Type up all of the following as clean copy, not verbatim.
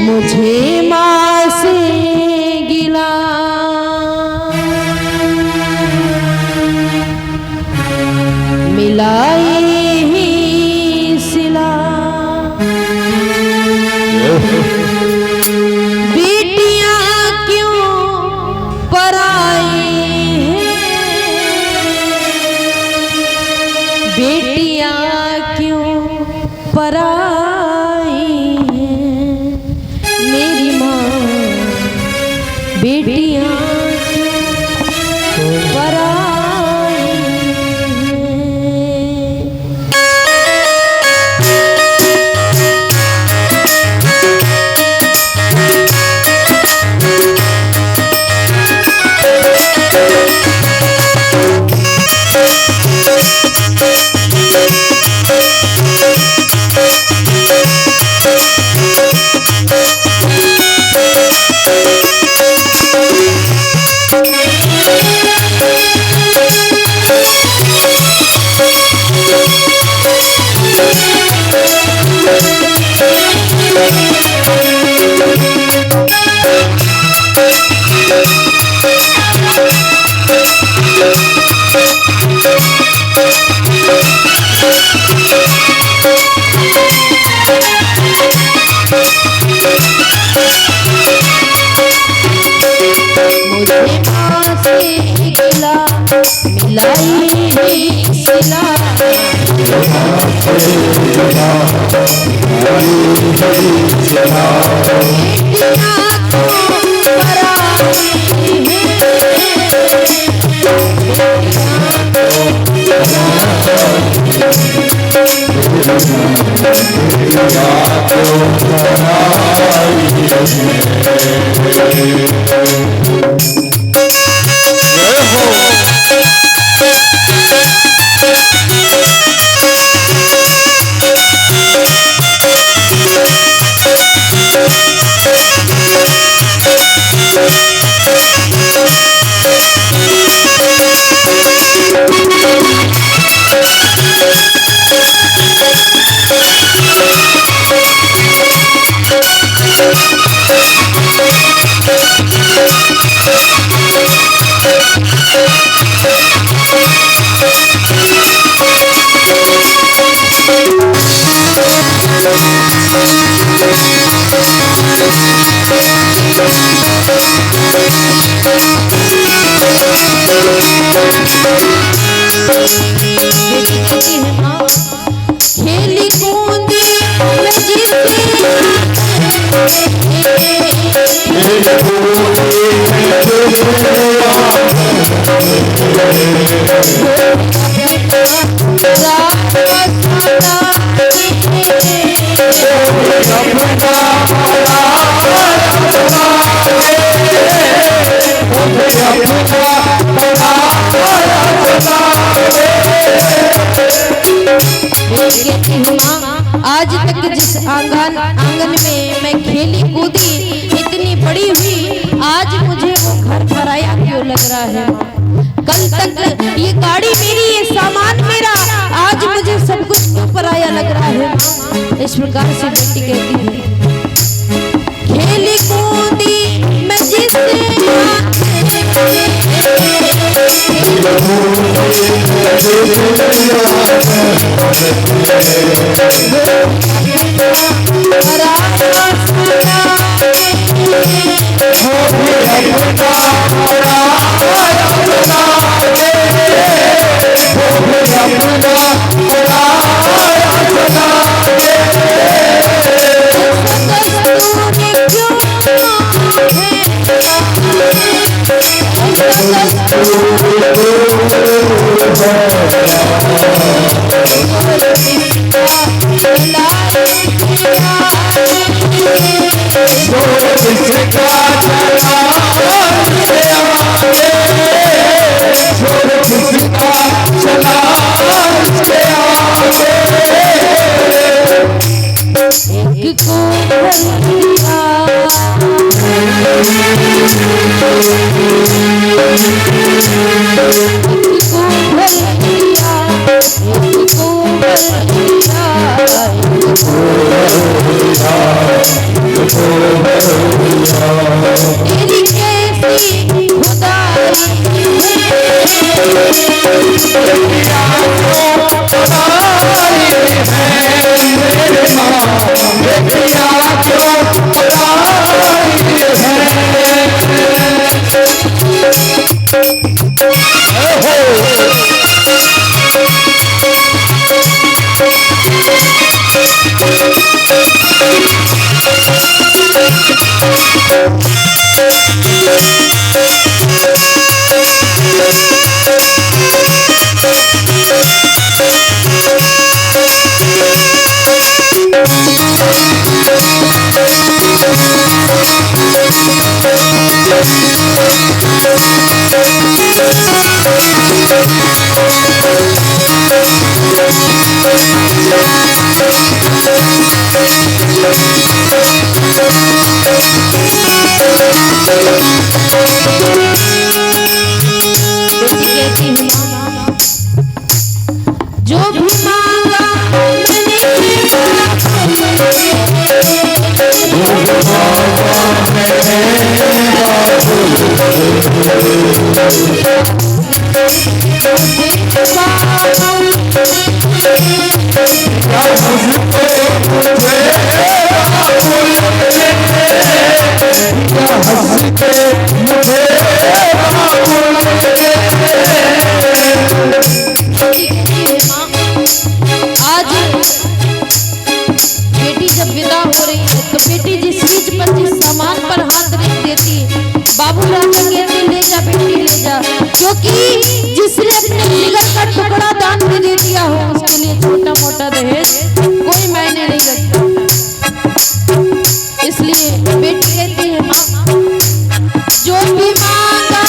मुझे माँ से गिला मिलाई ही सिला। बेटियां क्यों पराई हैं, बेटियां क्यों पराई हैं, मेरी माँ बेटियां क्यों पराई खेली कूदी आज तक जिस आंगन में मैं खेली कूदी इतनी बड़ी हुई, आज मुझे वो घर पराया क्यों लग रहा है। कल तक ये गाड़ी मेरी, ये सामान मेरा, आज मुझे सब कुछ क्यों पराया लग रहा है। इस प्रकार से बेटी कहती है, खेली कूदी मैं जिससे Oh जो भी मांगा आज बेटी जब विदा हो रही है तो बेटी जिस चीज पर जिस सामान पर हाथ रख देती है, बाबू राजा कहते ले जा बेटी ले जा, क्योंकि जिसने अपने जिगर का टुकड़ा दान में दे दिया हो उसके लिए छोटा मोटा दहेज कोई मायने नहीं रखता। इसलिए बेटी कहती है माँ जो भी मांगा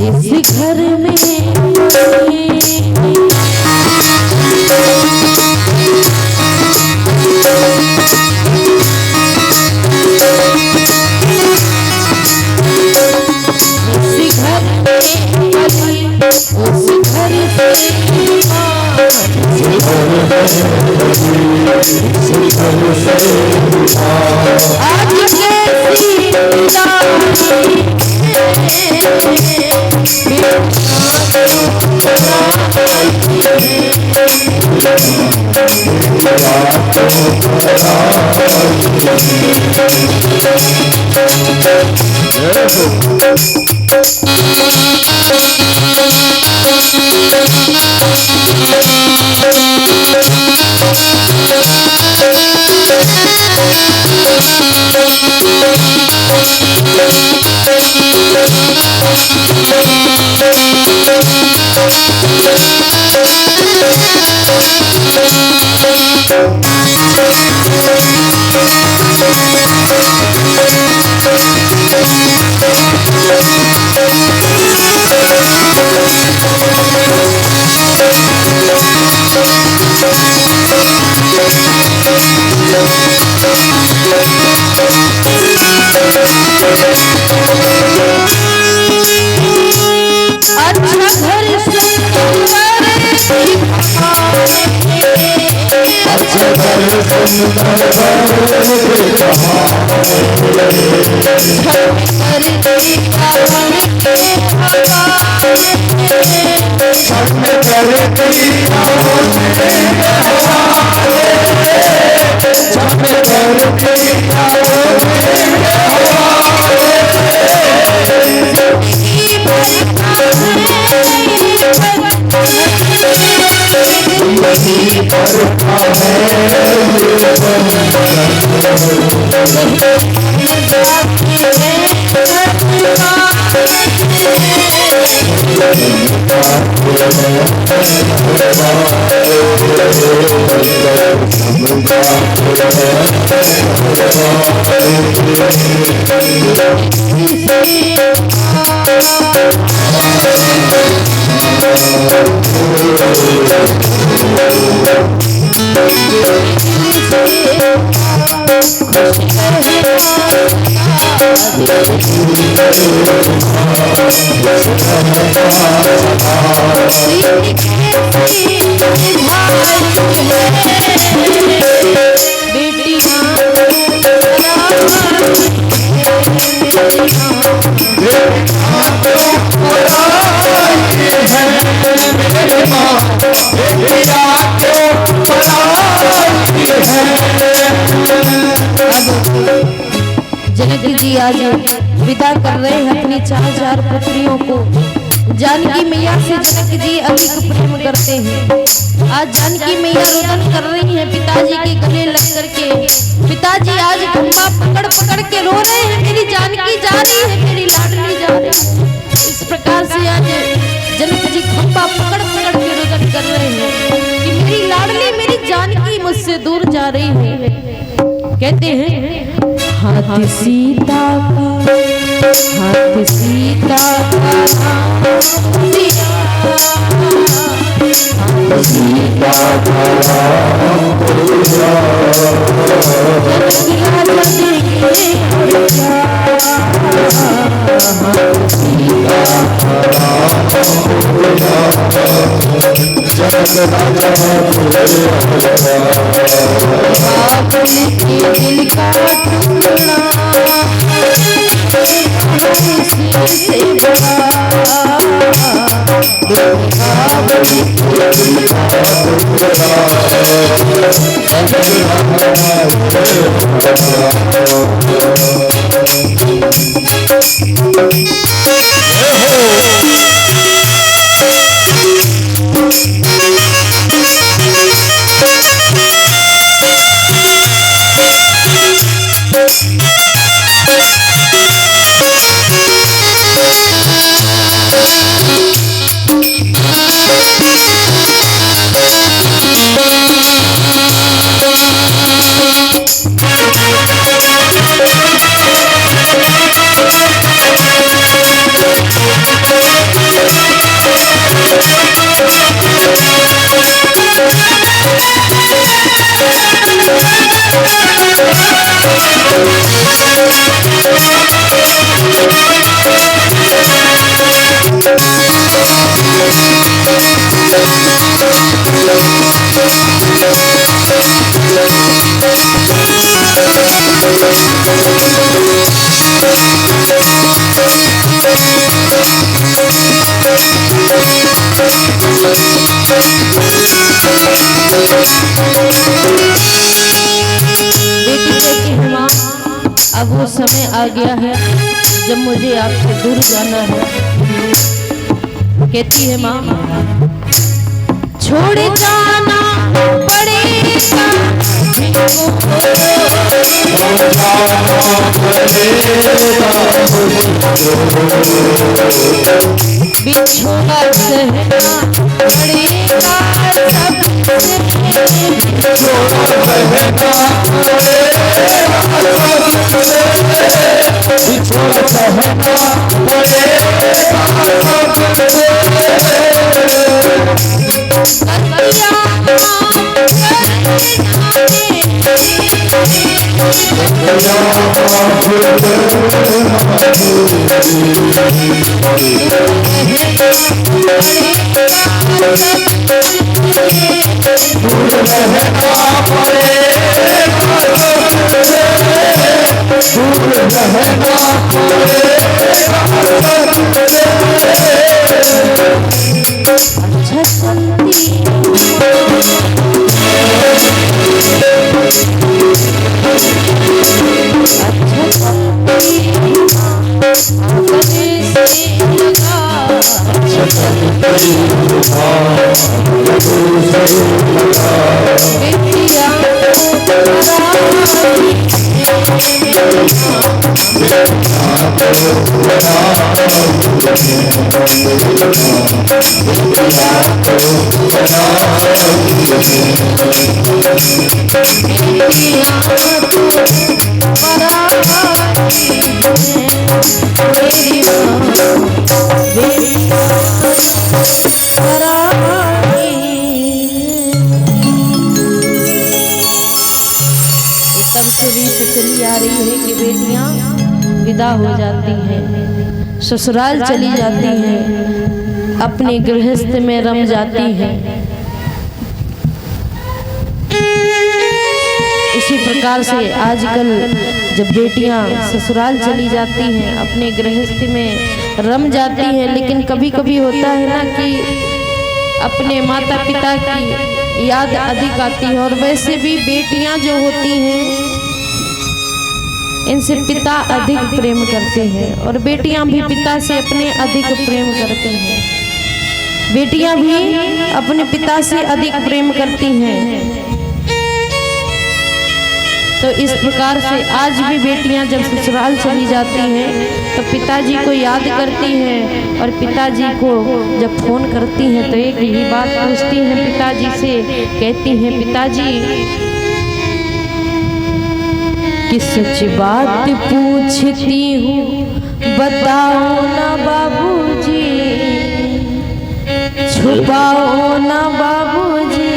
जिस घर में Thank you. जनक जी आज विदा कर रहे हैं अपनी 4000 पुत्रियों को। जानकी मैया से जनक जी अधिक प्रेम करते हैं। आज जानकी मैया रोदन कर रही हैं पिताजी के गले लग करके। पिताजी आज खंबा पकड़ पकड़ के रो रहे हैं, मेरी जानकी जा रही है, मेरी लाडली जा रही है। इस प्रकार से आज जनक जी खंबा पकड़ पकड़ के रोदन कर रहे हैं कि मेरी लाडली मेरी जानकी मुझसे दूर जा रही है। कहते हैं हाथ सीता का, हाथ सीता का नाम दिया, हाथ सीता का नाम दिया, जनक राजा देखे हाथ सीता का नाम दिया, जनक राजा आपने के दिल का टुकड़ा से बड़ा अब वो समय आ गया है जब मुझे आपसे दूर जाना है। कहती है माँ छोड़ जाना पड़ेगा बिछोड़ा सहना पड़ेगा मेरी विदा हो जाती है, ससुराल चली जाती है, अपने गृहस्थ में रम जाती है। इसी प्रकार से आजकल जब बेटियां ससुराल चली जाती हैं, अपने गृहस्थ में रम जाती हैं, लेकिन कभी कभी होता है ना कि अपने माता पिता की याद अधिक आती है। और वैसे भी बेटियां जो होती हैं इनसे पिता अधिक प्रेम करते हैं, और बेटियां भी पिता से अपने अधिक प्रेम करते हैं। बेटियां भी अपने पिता से अधिक प्रेम करती हैं। तो इस प्रकार से आज भी बेटियां जब ससुराल चली जाती हैं तो पिताजी को याद करती हैं, और पिताजी को जब फोन करती हैं तो एक ही बात पूछती हैं पिताजी से, कहती हैं पिताजी कि सच बात पूछती हूँ बताओ ना बाबूजी, छुपाओ ना बाबूजी,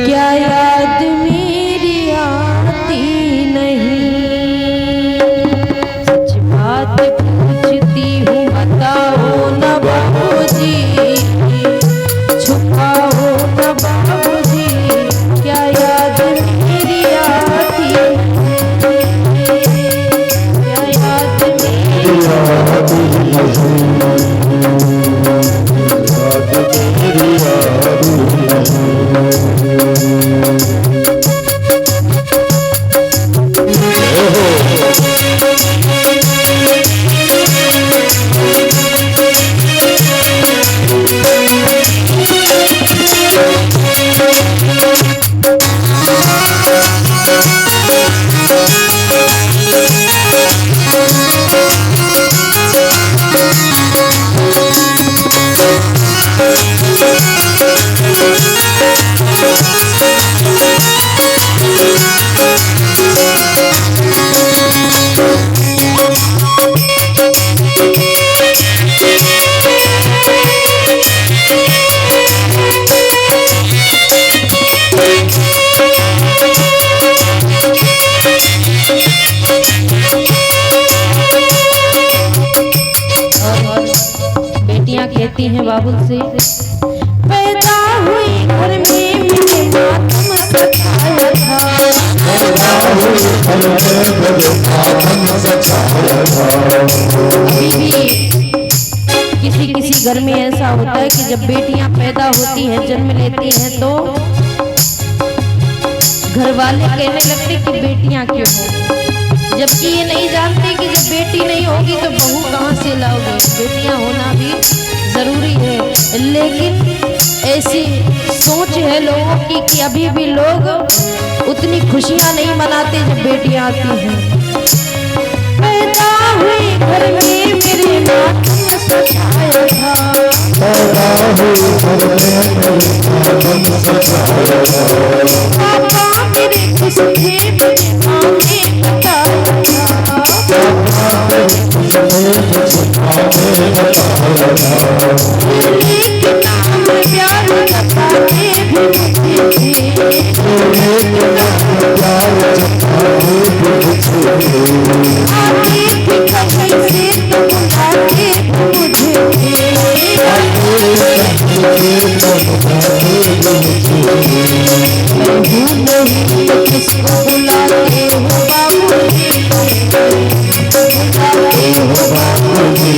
क्या याद मेरी आती नहीं। सच बात पूछती हूँ बताओ ना बाबूजी, छुपाओ ना बाबूजी, क्या याद मेरी आती नहीं, क्या याद मेरी कहती हैं बाबू से, पैदा हुई घर में मेरे मातम सताया था, अभी भी किसी किसी घर में ऐसा होता है कि जब बेटियां पैदा होती हैं, जन्म लेती हैं, तो घर वाले कहने लगते कि बेटियां क्यों हो, जबकि ये नहीं जानते कि जब बेटी नहीं होगी तो बहू कहाँ से लाओगे। बेटियां होना भी जरूरी है, लेकिन ऐसी सोच है लोगों की कि अभी भी लोग उतनी खुशियां नहीं मनाते जब बेटियां आती हैं। पैदा हुई घर में मेरे मातम सताया था, पैदा हुई घर में मेरे मातम सताया था, पापा मेरे खुश थे मेरे माँ ने बताया था, पापा मेरे खुश थे मेरे माँ ने बताया था, के नाम प्यार जताते भी मुझे थे, के नाम प्यार जताते भी मुझे थे, आगे भी कहीं से तो बुलाते भी मुझे थे, आगे भी तो बुलाते भी मुझे थे, मैं हूँ नहीं तो किसको बुलाते हो बाबूजी, बुलाते हो बाबूजी,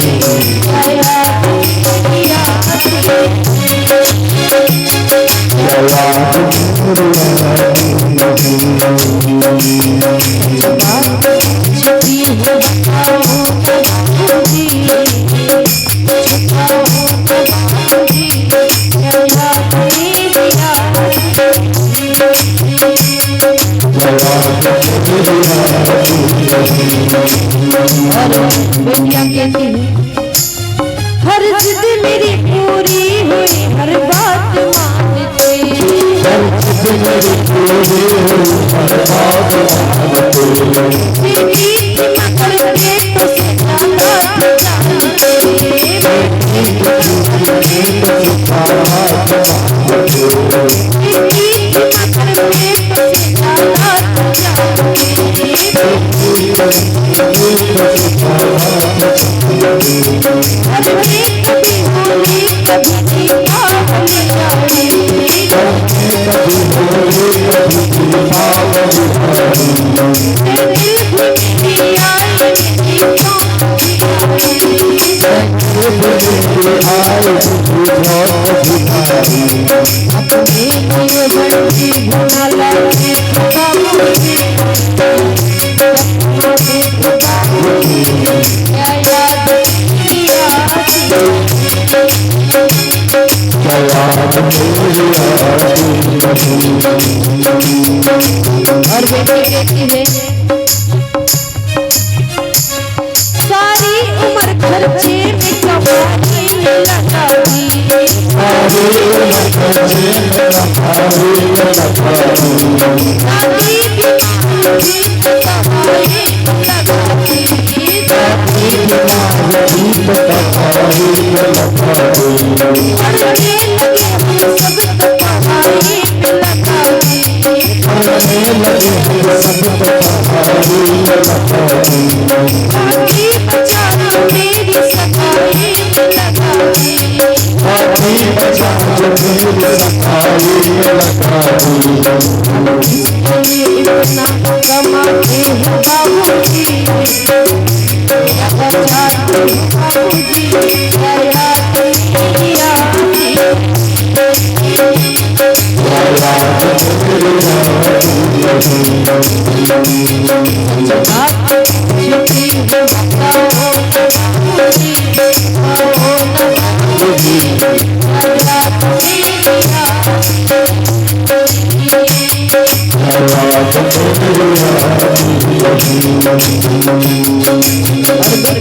बेटियां कहती हैं हर जिद मेरी पूरी हुई, हर बात मानते, हर जिद मेरी पूरी हुई, हर बात मानते, फिर भी मकर के तो सितारा जानते, फिर भी मकर के तो सितारा जानते, फिर भी मकर के तो सितारा जानते, और बेटी कहती है सारी उम्र खर्चे में कमाई लगाई, शादी भी कमाई लगाई, पढ़ने लगे सब पढ़ाई बाकी बचाना मेरी सफाई लगाई, इतना कमाते हैं बाबूजी, बचाते हैं बाबूजी,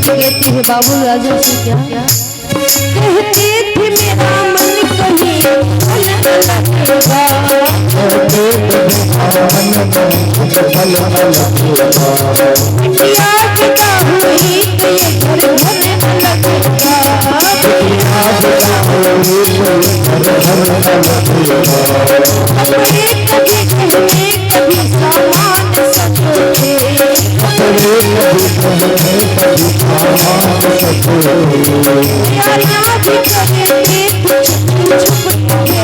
कहती है बाबू राजा से क्या कहते थे मेरा मन कहीं लगेगा, बिटिया पिता हुई तो ये घर होने लगेगा, कपड़े कभी कहने कभी सामान सचोटे, यारियां भी करेंगे छुप के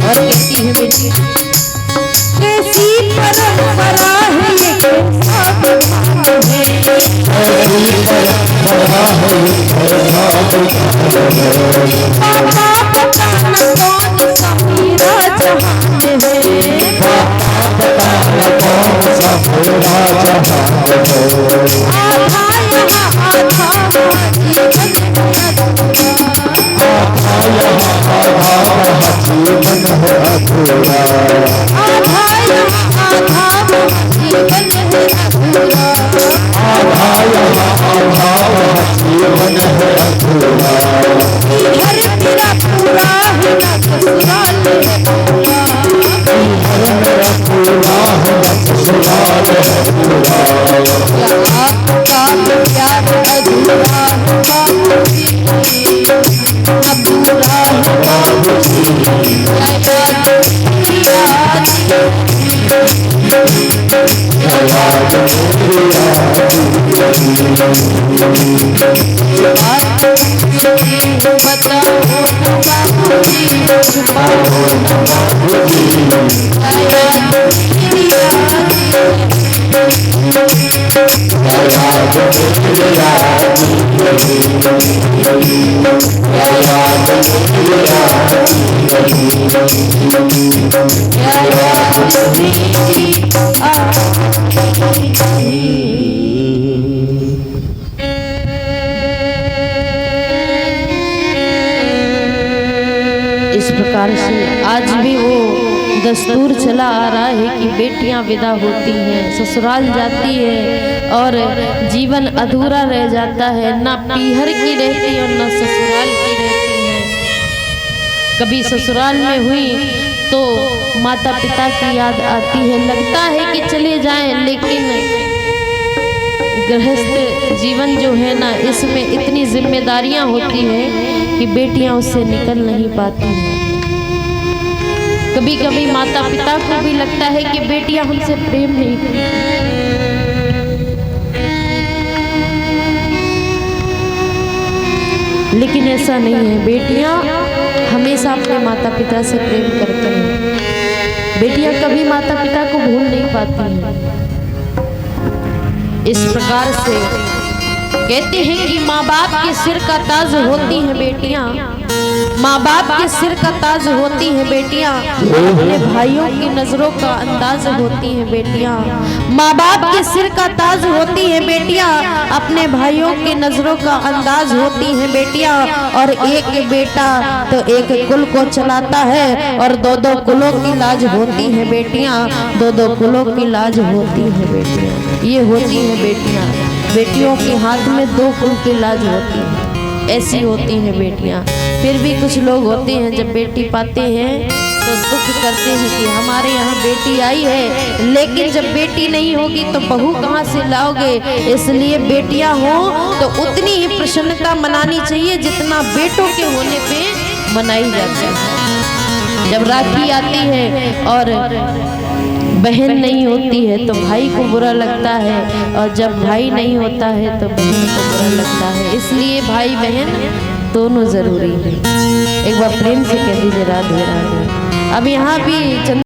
और कहती है बेटी कैसी परंपरा है ये कैसा विधान है, पापा बताना कौन सा मेरा जहान है, आधा यहाँ आधा जीवन आधा यहाँ आधा जीवन घर तेरा पूरा है ना ससुराल है पूरा, आपका प्यार अधूरा है बाबूजी, अधूरा है बाबूजी, इस प्रकार से आज भी वो दस्तूर चला आ रहा है कि बेटियां विदा होती हैं, ससुराल जाती है और जीवन अधूरा रह जाता है, ना पीहर की रहती और ना ससुराल की रहती है। कभी ससुराल में हुई तो माता पिता की याद आती है, लगता है कि चले जाएं, लेकिन गृहस्थ जीवन जो है ना, इसमें इतनी जिम्मेदारियां होती हैं कि बेटियां उससे निकल नहीं पाती हैं। कभी कभी माता पिता को भी लगता है कि बेटियां हमसे प्रेम नहीं करती, लेकिन ऐसा नहीं है। बेटियां हमेशा अपने माता पिता से प्रेम करती हैं। बेटियां कभी माता पिता को भूल नहीं पाती हैं। इस प्रकार से कहते हैं कि माँ बाप के सिर का ताज होती हैं बेटियां, माँ बाप के सिर का ताज होती हैं बेटियां, अपने भाइयों की नजरों का अंदाज होती हैं बेटियां। माँ बाप के सिर का ताज होती हैं बेटियां, अपने भाइयों की नजरों का अंदाज होती हैं बेटियां। और एक बेटा तो एक कुल को चलाता है, और दो दो कुलों की लाज होती है बेटियां, दो दो कुलों की लाज होती है बेटियां। ये होती है बेटियां, बेटियों के हाथ में दो कुल की लाज होती है, ऐसी होती हैं बेटियां। फिर भी कुछ लोग होते हैं जब बेटी पाते हैं तो दुख करते हैं कि हमारे यहाँ बेटी आई है, लेकिन जब बेटी नहीं होगी तो बहू कहाँ से लाओगे। इसलिए बेटियां हो तो उतनी ही प्रसन्नता मनानी चाहिए जितना बेटों के होने पे मनाई जाती है। जब राखी आती है और बहन नहीं होती है तो भाई को बुरा लगता है, और जब भाई नहीं होता है तो बहन को बुरा लगता है। इसलिए भाई बहन दोनों जरूरी है। एक बार प्रेम से कह दीजिए राधे राधे। अब यहाँ भी